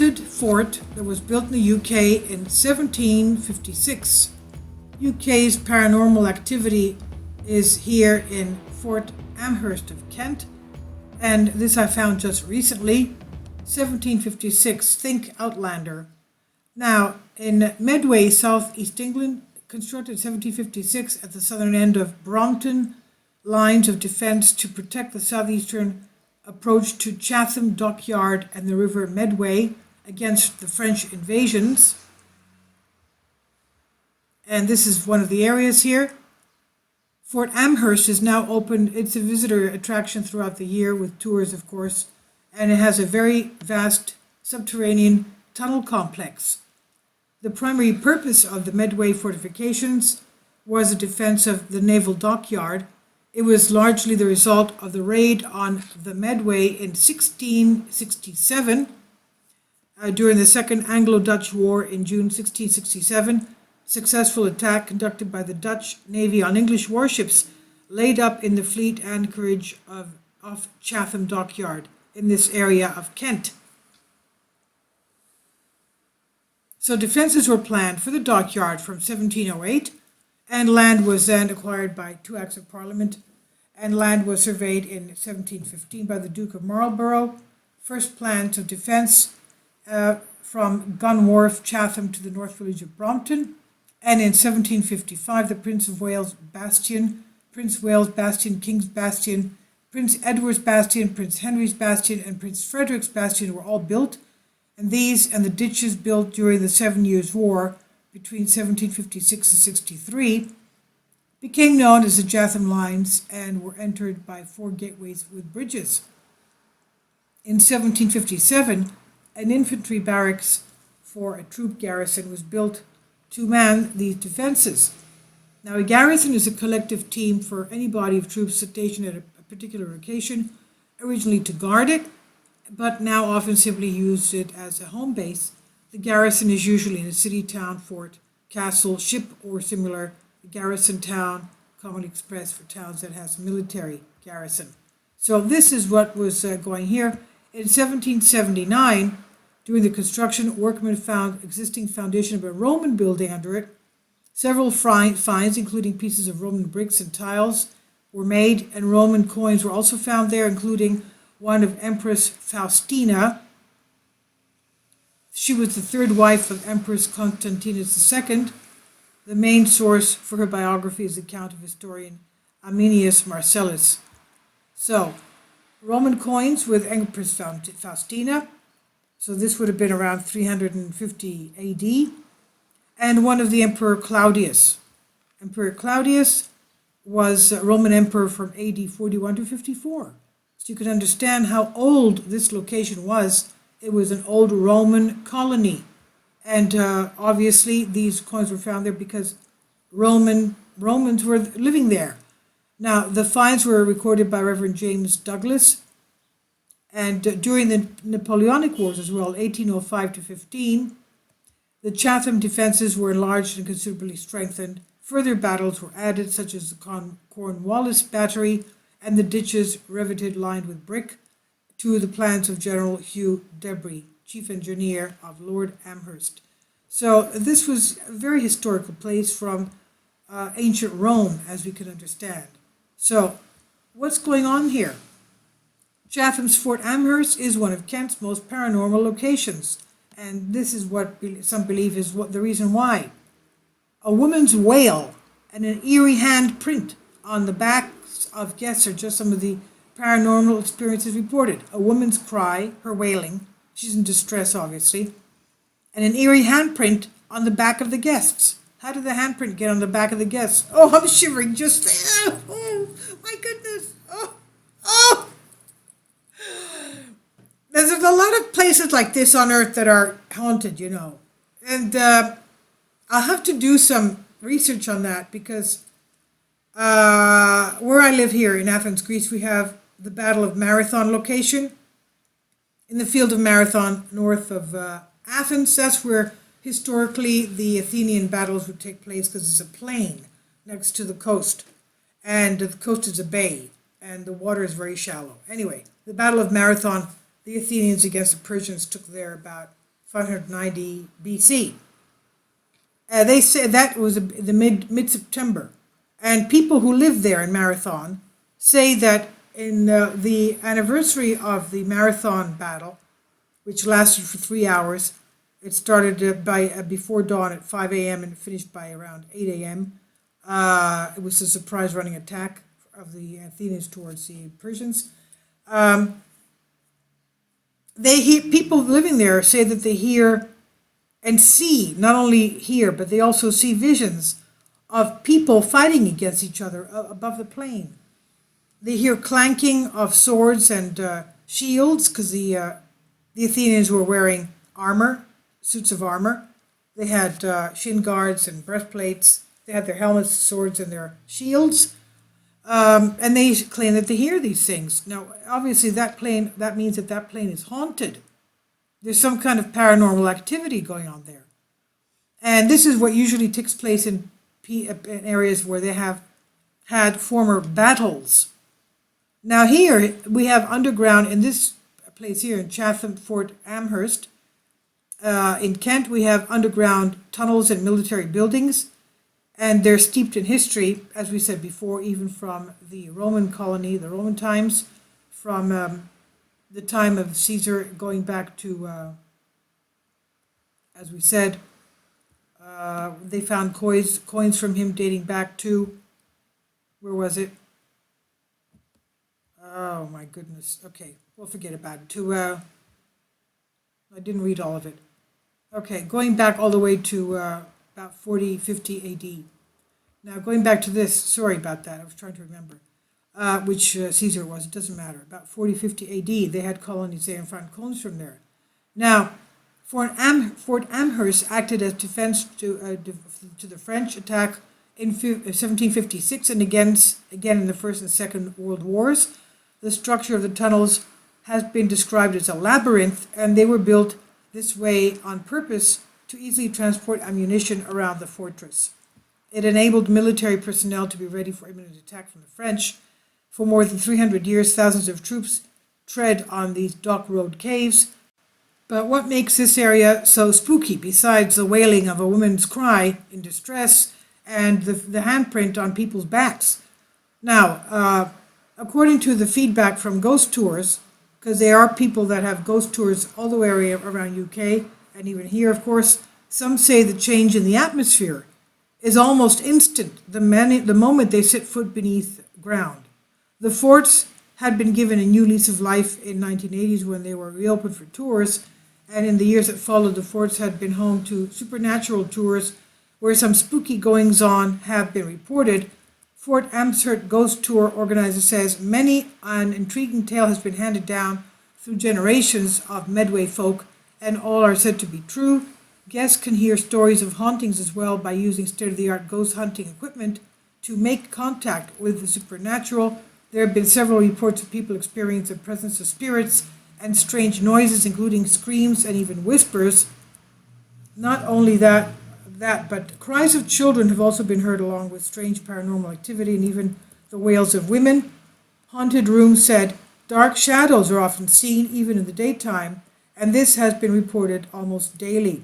haunted fort that was built in the UK in 1756. UK's Paranormal Activity is here in Fort Amherst of Kent, and this I found just recently, 1756, think Outlander. Now, in Medway, southeast England, constructed 1756 at the southern end of Brompton, lines of defence to protect the southeastern approach to Chatham Dockyard and the River Medway against the French invasions. And this is one of the areas here. Fort Amherst is now open. It's a visitor attraction throughout the year with tours, of course, and it has a very vast subterranean tunnel complex. The primary purpose of the Medway fortifications was the defense of the naval dockyard. It was largely the result of the raid on the Medway in 1667 during the Second Anglo-Dutch War in June 1667. Successful attack conducted by the Dutch Navy on English warships laid up in the fleet anchorage off Chatham Dockyard in this area of Kent. So defenses were planned for the dockyard from 1708, and land was then acquired by 2 Acts of Parliament, and land was surveyed in 1715 by the Duke of Marlborough. First plans of defence from Gun Wharf, Chatham to the North Village of Brompton. And in 1755, the Prince Wales Bastion, King's Bastion, Prince Edward's Bastion, Prince Henry's Bastion, and Prince Frederick's Bastion were all built. And these and the ditches built during the 7 Years' War between 1756 and 63 became known as the Chatham Lines and were entered by 4 gateways with bridges. In 1757, an infantry barracks for a troop garrison was built to man these defenses. Now, a garrison is a collective team for any body of troops stationed at a particular location, originally to guard it, but now often simply use it as a home base. The garrison is usually in a city, town, fort, castle, ship, or similar. The garrison town, commonly expressed for towns that has military garrison. So this is what was going here. In 1779, during the construction, workmen found existing foundation of a Roman building under it. Several finds, including pieces of Roman bricks and tiles, were made, and Roman coins were also found there, including one of Empress Faustina. She was the 3rd wife of Empress Constantinus II. The main source for her biography is the account of historian Ammianus Marcellus. So, Roman coins with Empress Faustina. So this would have been around 350 AD. And one of the Emperor Claudius. Emperor Claudius was a Roman emperor from AD 41 to 54. So you can understand how old this location was. It was an old Roman colony. And obviously these coins were found there because Romans were living there. Now, the finds were recorded by Reverend James Douglas. And during the Napoleonic Wars as well, 1805 to 15, the Chatham defenses were enlarged and considerably strengthened. Further battles were added, such as the Cornwallis Battery and the ditches riveted lined with brick, to the plans of General Hugh Debris, chief engineer of Lord Amherst. So this was a very historical place from ancient Rome, as we can understand. So what's going on here? Chatham's Fort Amherst is one of Kent's most paranormal locations, and this is what some believe is the reason why. A woman's wail and an eerie hand print on the backs of guests are just some of the paranormal experiences reported. A woman's cry, her wailing, she's in distress obviously, and an eerie handprint on the back of the guests. How did the handprint get on the back of the guests? Oh, I'm shivering just, oh my goodness, oh. There's a lot of places like this on Earth that are haunted, you know. And I'll have to do some research on that because where I live here in Athens, Greece, we have the Battle of Marathon location. In the field of Marathon, north of Athens, that's where historically the Athenian battles would take place because it's a plain next to the coast. And the coast is a bay, and the water is very shallow. Anyway, the Battle of Marathon, the Athenians against the Persians took there about 590 BC. They say that was the mid-September. And people who live there in Marathon say that in the anniversary of the Marathon battle, which lasted for 3 hours, it started before dawn at 5 a.m. and finished by around 8 a.m. It was a surprise running attack of the Athenians towards the Persians. People living there say that they hear and see, not only hear, but they also see visions of people fighting against each other above the plain. They hear clanking of swords and shields, because the Athenians were wearing armor, suits of armor. They had shin guards and breastplates. They had their helmets, swords, and their shields. And they claim that they hear these things. Now, obviously, that means that plane is haunted. There's some kind of paranormal activity going on there. And this is what usually takes place in areas where they have had former battles. Now here, we have underground, in this place here in Chatham, Fort Amherst, in Kent, we have underground tunnels and military buildings. And they're steeped in history, as we said before, even from the Roman colony, the Roman times, from the time of Caesar, going back to, as we said, they found coins from him dating back to, where was it? Oh my goodness. Okay, we'll forget about it. I didn't read all of it. Okay, going back all the way to about 40, 50 AD. Now, going back to this, sorry about that, I was trying to remember which Caesar was, it doesn't matter. About 40, 50 AD, they had colonies there and found coins from there. Now, Fort Amherst acted as defense to the French attack in 1756 and again in the First and Second World Wars. The structure of the tunnels has been described as a labyrinth, and they were built this way on purpose to easily transport ammunition around the fortress. It enabled military personnel to be ready for imminent attack from the French. For more than 300 years, thousands of troops tread on these dock road caves. But what makes this area so spooky, besides the wailing of a woman's cry in distress and the handprint on people's backs? Now, according to the feedback from ghost tours, because there are people that have ghost tours all the way around UK, and even here, of course, some say the change in the atmosphere is almost instant the moment they set foot beneath ground. The forts had been given a new lease of life in 1980s when they were reopened for tours, and in the years that followed, the forts had been home to supernatural tours where some spooky goings-on have been reported. Fort Amherst Ghost Tour organizer says many an intriguing tale has been handed down through generations of Medway folk, and all are said to be true. Guests can hear stories of hauntings as well by using state-of-the-art ghost hunting equipment to make contact with the supernatural. There have been several reports of people experiencing the presence of spirits and strange noises, including screams and even whispers. Not only that, but cries of children have also been heard, along with strange paranormal activity and even the wails of women. Haunted Room said dark shadows are often seen even in the daytime, and this has been reported almost daily.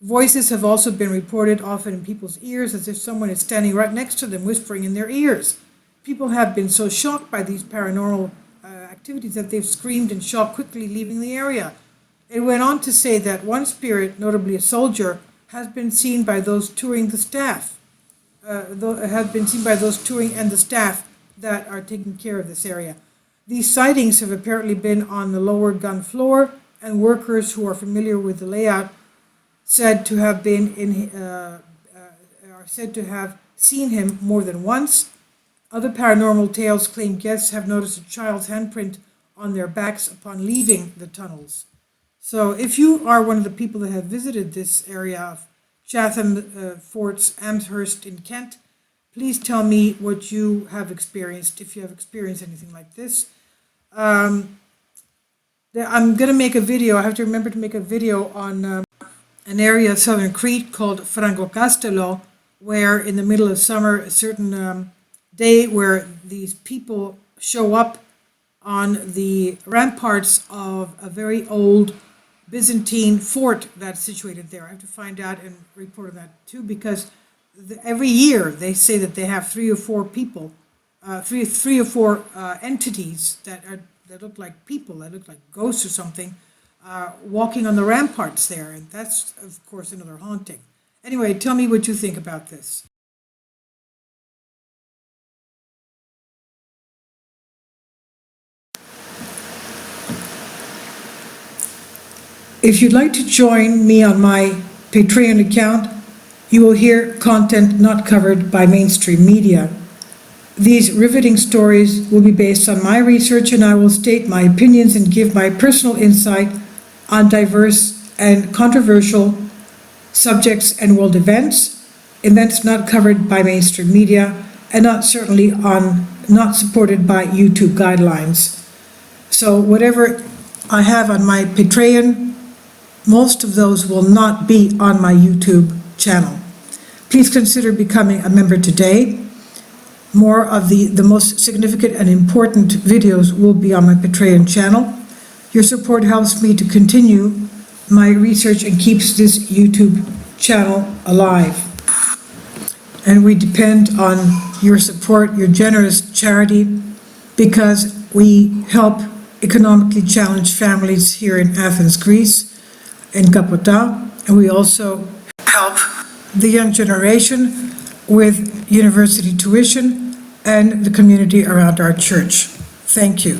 Voices have also been reported, often in people's ears, as if someone is standing right next to them, whispering in their ears. People have been so shocked by these paranormal activities that they've screamed in shock, quickly leaving the area. It went on to say that one spirit, notably a soldier, has been seen by those touring the staff. Have been seen by those touring and the staff that are taking care of this area. These sightings have apparently been on the lower gun floor, and workers who are familiar with the layout said to have are said to have seen him more than once. Other paranormal tales claim guests have noticed a child's handprint on their backs upon leaving the tunnels. So if you are one of the people that have visited this area of Chatham Forts Amherst in Kent, please tell me what you have experienced, if you have experienced anything like this. I'm going to make a video. I have to remember to make a video on an area of southern Crete called Francocastello, where in the middle of summer, a certain day where these people show up on the ramparts of a very old Byzantine fort that's situated there. I have to find out and report on that too, because every year they say that they have three or four people, three or four entities that look like people, that look like ghosts or something, walking on the ramparts there, and that's of course another haunting. Anyway, tell me what you think about this. If you'd like to join me on my Patreon account, you will hear content not covered by mainstream media. These riveting stories will be based on my research, and I will state my opinions and give my personal insight on diverse and controversial subjects and world events not covered by mainstream media, and not supported by YouTube guidelines. So whatever I have on my Patreon, most of those will not be on my YouTube channel. Please consider becoming a member today. More of the most significant and important videos will be on my Patreon channel. Your support helps me to continue my research and keeps this YouTube channel alive. And we depend on your support, your generous charity, because we help economically challenged families here in Athens, Greece, in Kapota, and we also help the young generation with university tuition and the community around our church. Thank you.